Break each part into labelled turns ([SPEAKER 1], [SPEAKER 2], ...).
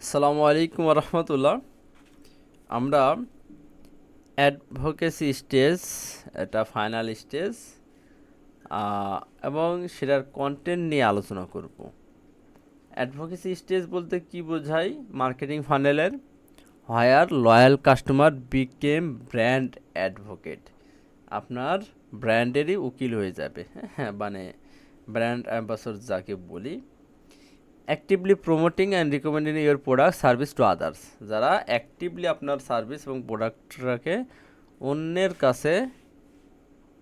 [SPEAKER 1] আসসালামু আলাইকুম রহমতুল্লাহ। আমরা অ্যাডভোকেসি স্টেজ, এটা ফাইনাল স্টেজ, এবং সেটার কন্টেন্ট নিয়ে আলোচনা করব। অ্যাডভোকেসি স্টেজ বলতে কি বোঝায়? মার্কেটিং ফানেলের higher loyal customer become brand advocate. আপনার ব্র্যান্ডেরই উকিল হয়ে যাবে, হ্যাঁ, মানে ব্র্যান্ড অ্যাম্বাসেডর যাকে বলি। Actively promoting and recommending your product service to others, যারা অ্যাক্টিভলি আপনার সার্ভিস এবং প্রোডাক্টটাকে অন্যের কাছে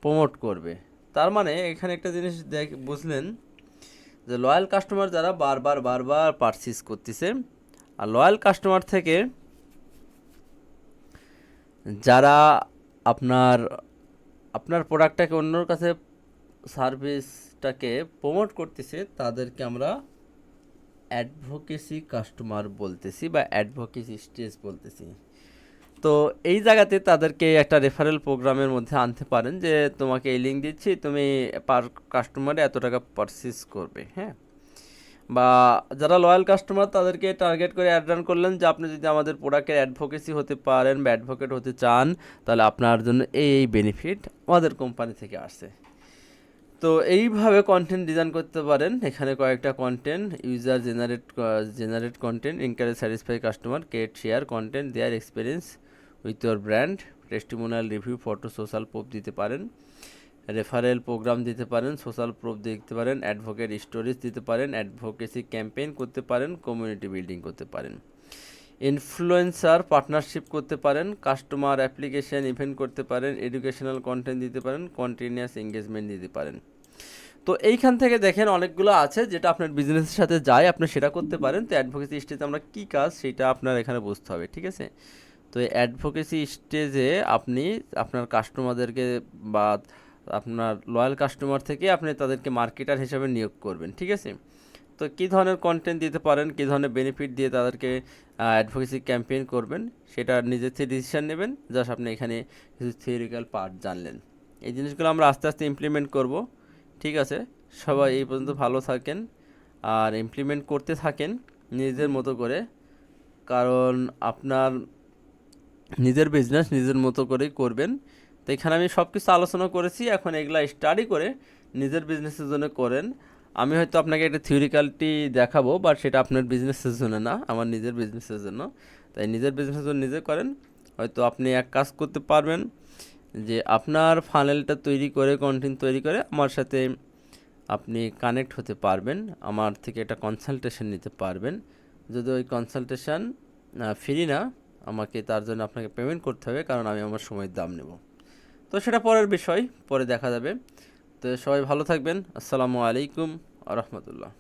[SPEAKER 1] প্রমোট করবে। তার মানে এখানে একটা জিনিস বুঝলেন যে লয়াল কাস্টমার যারা বারবার বারবার পারচেজ করতেছে, আর লয়াল কাস্টমার থেকে যারা আপনার আপনার প্রোডাক্টটাকে অন্যর কাছে সার্ভিসটাকে প্রমোট করতেছে, তাদেরকে আমরা অ্যাডভোকেসি কাস্টমার বলতেছি বা অ্যাডভোকেসি স্টেজ বলতেছি। তো এই জায়গাতে তাদেরকে একটা রেফারেল প্রোগ্রামের মধ্যে আনতে পারেন যে তোমাকে এই লিঙ্ক দিচ্ছি, তুমি পার কাস্টমারে এত টাকা পারচেজ করবে, হ্যাঁ। বা যারা লয়াল কাস্টমার তাদেরকে টার্গেট করে অ্যাড রান করলেন যে আপনি যদি আমাদের প্রোডাক্টের অ্যাডভোকেসি হতে পারেন বা অ্যাডভোকেট হতে চান, তাহলে আপনার জন্য এই বেনিফিট আমাদের কোম্পানি থেকে আসছে। তো এইভাবে কন্টেন্ট ডিজাইন করতে পারেন। এখানে কয়েকটা content: user generate content, encourage satisfy customer, create share content their experience with your brand, testimonial review, photo, social proof দিতে পারেন, রেফারেল প্রোগ্রাম দিতে পারেন, সোশ্যাল প্রুফ দিতে পারেন, অ্যাডভোকেট স্টোরিজ দিতে পারেন, অ্যাডভোকেসি ক্যাম্পেইন করতে পারেন, কমিউনিটি বিল্ডিং করতে পারেন, ইনফ্লুয়েন্সার পার্টনারশিপ করতে পারেন, কাস্টমার অ্যাপ্লিকেশন ইভেন্ট করতে পারেন, এডুকেশনাল কন্টেন্ট দিতে পারেন, কন্টিনিউয়াস এঙ্গেজমেন্ট দিতে পারেন। তো এইখান থেকে দেখেন অনেকগুলো আছে যেটা আপনার বিজনেসের সাথে যায়, আপনি সেটা করতে পারেন। তো অ্যাডভোকেসি স্টেজে আমরা কী কাজ সেটা আপনার এখানে বুঝতে হবে, ঠিক আছে? তো অ্যাডভোকেসি স্টেজে আপনি আপনার কাস্টমারদেরকে বা আপনার লয়াল কাস্টমার থেকে আপনি তাদেরকে মার্কেটার হিসেবে নিয়োগ করবেন, ঠিক আছে? তো কী ধরনের কন্টেন্ট দিতে পারেন, কী ধরনের বেনিফিট দিয়ে তাদেরকে অ্যাডভোকেসি ক্যাম্পেইন করবেন, সেটা নিজের থেকে ডিসিশন নেবেন। জাস্ট আপনি এখানে কিছু থিওরিক্যাল পার্ট জানলেন। এই জিনিসগুলো আমরা আস্তে আস্তে ইমপ্লিমেন্ট করব, ঠিক আছে? সবাই এই পর্যন্ত ভালো থাকেন আর ইমপ্লিমেন্ট করতে থাকেন নিজের মতো করে, কারণ আপনার নিজের বিজনেস নিজের মতো করেই করবেন। তো এখানে আমি সব কিছু আলোচনা করেছি, এখন এগুলা স্টাডি করে নিজের বিজনেসের জন্য করেন। আমি হয়তো আপনাকে একটা থিওরিক্যালটি দেখাবো, বাট সেটা আপনার বিজনেসের জন্য না, আমার নিজের বিজনেসের জন্য। তাই নিজের বিজনেসের জন্য নিজে করেন। হয়তো আপনি এক কাজ করতে পারবেন যে আপনার ফানেলটা তৈরি করে, কন্টেন্ট তৈরি করে আমার সাথে আপনি কানেক্ট হতে পারবেন, আমার থেকে একটা কনসালটেশন নিতে পারবেন। যদি ওই কনসালটেশন ফ্রি না, আমাকে তার জন্য আপনাকে পেমেন্ট করতে হবে, কারণ আমি আমার সময়ের দাম নেব। তো সেটা পরের বিষয়, পরে দেখা যাবে। তো সবাই ভালো থাকবেন। আসসালামু আলাইকুম আ রহমতুল্লাহ।